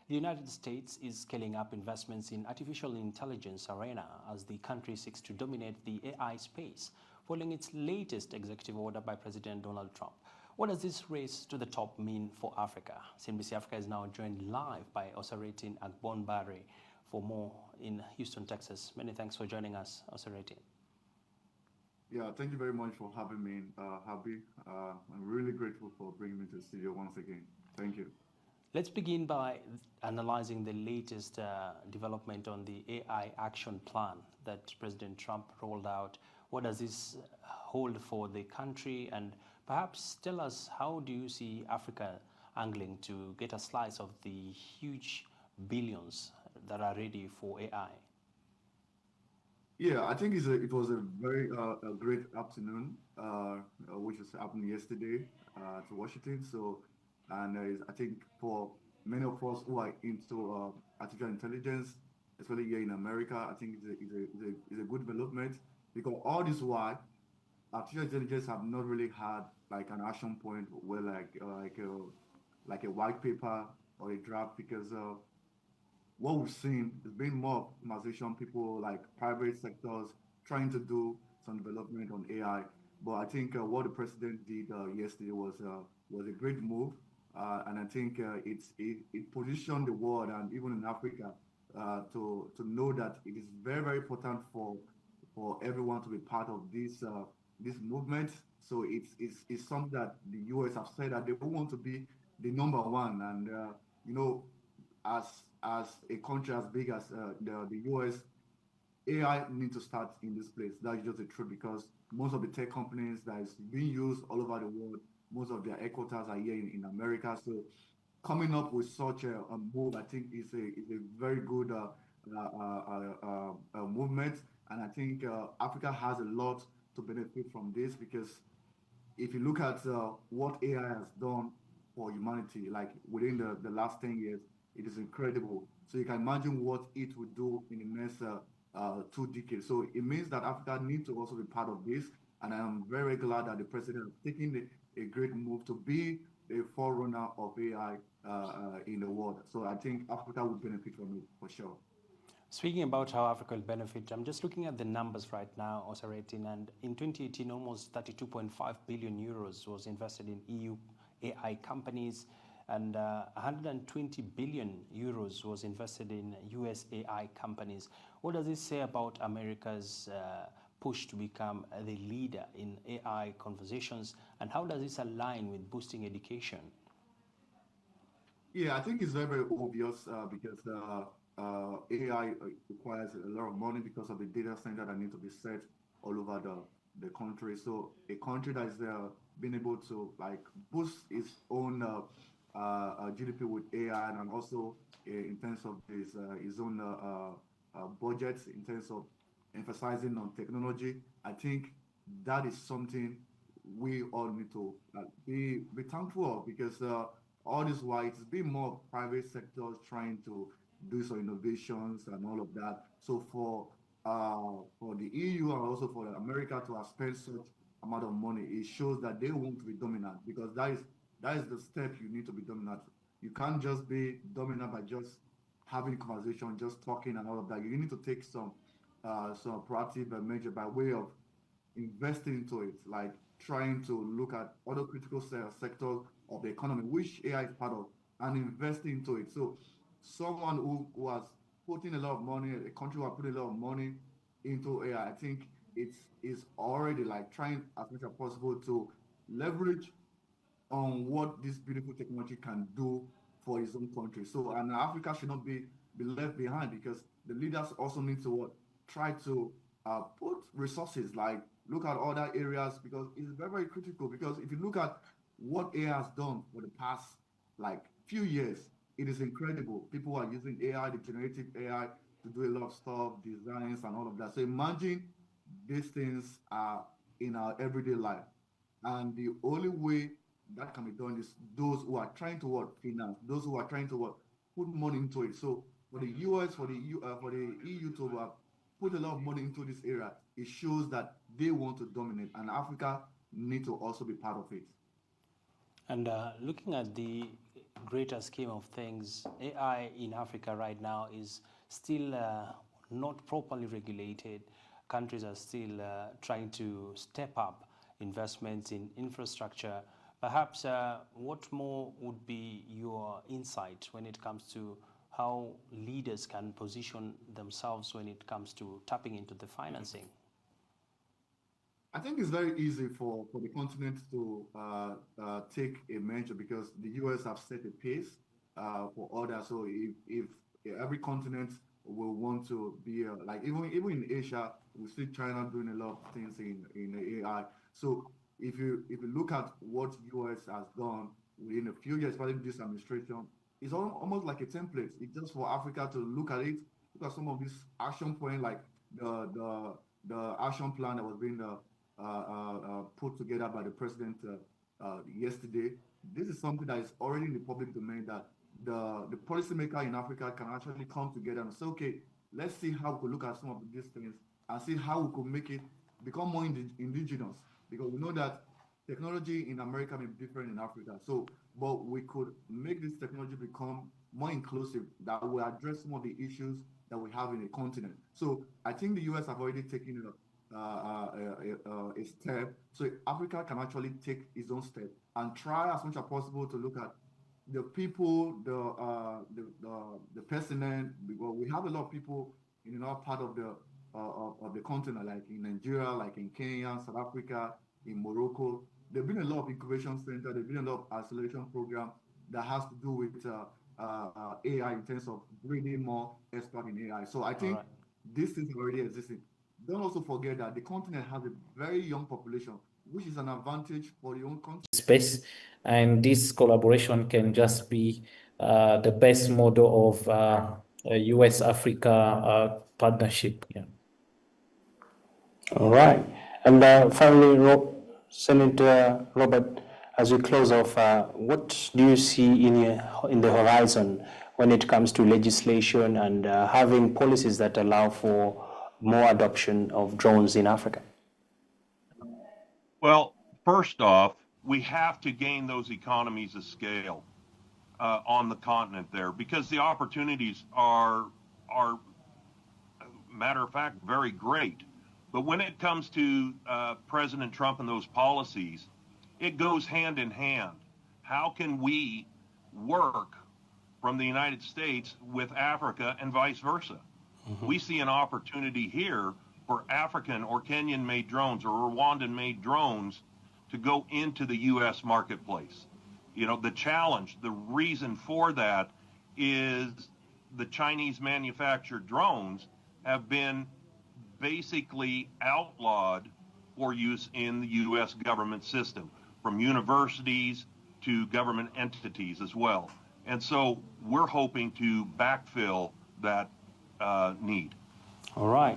The United States is scaling up investments in artificial intelligence arena as the country seeks to dominate the AI space, following its latest executive order by President Donald Trump. What does this race to the top mean for Africa? CNBC Africa is now joined live by Osaretin Agbonavbare for more in Houston, Texas. Many thanks for joining us, Osaretin. Yeah, thank you very much for having me, Happy. I'm really grateful for bringing me to the studio once again. Thank you. Let's begin by analyzing the latest development on the AI action plan that President Trump rolled out. What does this hold for the country? And perhaps tell us, how do you see Africa angling to get a slice of the huge billions that are ready for AI? Yeah, I think it was a very great afternoon, which was happened yesterday to Washington. So, and I think for many of us who are into artificial intelligence, especially here in America, I think it's a good development, because all this while, artificial intelligence have not really had like an action point where like a white paper or a draft, because what we've seen is been more optimization, people like private sectors trying to do some development on AI. But I think what the president did yesterday was a great move, and I think it positioned the world and even in Africa to know that it is very, very important for everyone to be part of this movement. So it's something that the US have said that they want to be the number one, and you know, as a country as big as the US, AI needs to start in this place. That's just the truth, because most of the tech companies that is being used all over the world, most of their headquarters are here in America. So coming up with such a move, I think is a very good movement. And I think Africa has a lot to benefit from this, because if you look at what AI has done for humanity, like within the last 10 years, it is incredible. So you can imagine what it would do in the next 2 decades. So it means that Africa needs to also be part of this. And I'm very glad that the president has taken a great move to be a forerunner of AI in the world. So I think Africa will benefit from it for sure. Speaking about how Africa will benefit, I'm just looking at the numbers right now, Osaretin, and in 2018, almost 32.5 billion euros was invested in EU AI companies, and 120 billion euros was invested in US AI companies. What does this say about America's push to become the leader in AI conversations, and how does this align with boosting education? Yeah, I think it's very, very obvious because AI requires a lot of money because of the data center that need to be set all over the country. So a country that is being able to like boost its own GDP with AI, and also in terms of his own budgets, in terms of emphasizing on technology, I think that is something we all need to be thankful of, because all this while it's been more private sectors trying to do some innovations and all of that. So for the EU and also for America to have spent such amount of money, it shows that they want to be dominant, because that is the step you need to be dominant. You can't just be dominant by just having conversation, just talking and all of that. You need to take some proactive measure by way of investing into it, like trying to look at other critical sectors of the economy, which AI is part of, and investing into it. So someone who was putting a lot of money, a country who are putting a lot of money into AI, I think it's already like trying as much as possible to leverage on what this beautiful technology can do for its own country. So, and Africa should not be left behind, because the leaders also need to try to put resources, like look at other areas, because it's very, very critical. Because if you look at what AI has done for the past like few years, it is incredible. People are using AI, the generative AI, to do a lot of stuff, designs and all of that. So imagine these things are in our everyday life. And the only way that can be done is those who are trying to finance, those who are trying to put money into it. So for the US, for the EU to put a lot of money into this area, it shows that they want to dominate, and Africa need to also be part of it. And looking at the greater scheme of things, AI in Africa right now is still not properly regulated. Countries are still trying to step up investments in infrastructure. Perhaps what more would be your insight when it comes to how leaders can position themselves when it comes to tapping into the financing? I think it's very easy for the continent to take a measure because the US have set a pace for others. So if every continent will want to be like even in Asia, we see China doing a lot of things in AI. So if you look at what US has done within a few years, especially this administration, it's almost like a template. It's just for Africa to look at it, look at some of these action points, like the action plan that was being put together by the president yesterday. This is something that is already in the public domain, that the policymaker in Africa can actually come together and say, okay, let's see how we could look at some of these things and see how we could make it become more indigenous, because we know that technology in America may be different in Africa. So, but we could make this technology become more inclusive, that will address some of the issues that we have in the continent. So I think the US have already taken a step, so Africa can actually take its own step and try as much as possible to look at the people, the personnel, because we have a lot of people in another part of the continent, like in Nigeria, like in Kenya, South Africa, in Morocco. There've been a lot of incubation centers, there've been a lot of acceleration program that has to do with AI in terms of bringing more experts in AI. So I think this is already existing. Don't also forget that the continent has a very young population, which is an advantage for the own country. Space, and this collaboration can just be the best model of a US-Africa partnership. Yeah. All right. And finally, Senator Robert, as we close off, what do you see in the horizon when it comes to legislation and having policies that allow for more adoption of drones in Africa? Well, first off, we have to gain those economies of scale on the continent there, because the opportunities are matter of fact, very great. But when it comes to President Trump and those policies, it goes hand in hand. How can we work from the United States with Africa and vice versa? Mm-hmm. We see an opportunity here for African or Kenyan-made drones or Rwandan-made drones to go into the U.S. marketplace. You know, the challenge, the reason for that is the Chinese manufactured drones have been basically outlawed for use in the U.S. government system, from universities to government entities as well. And so we're hoping to backfill that need. All right.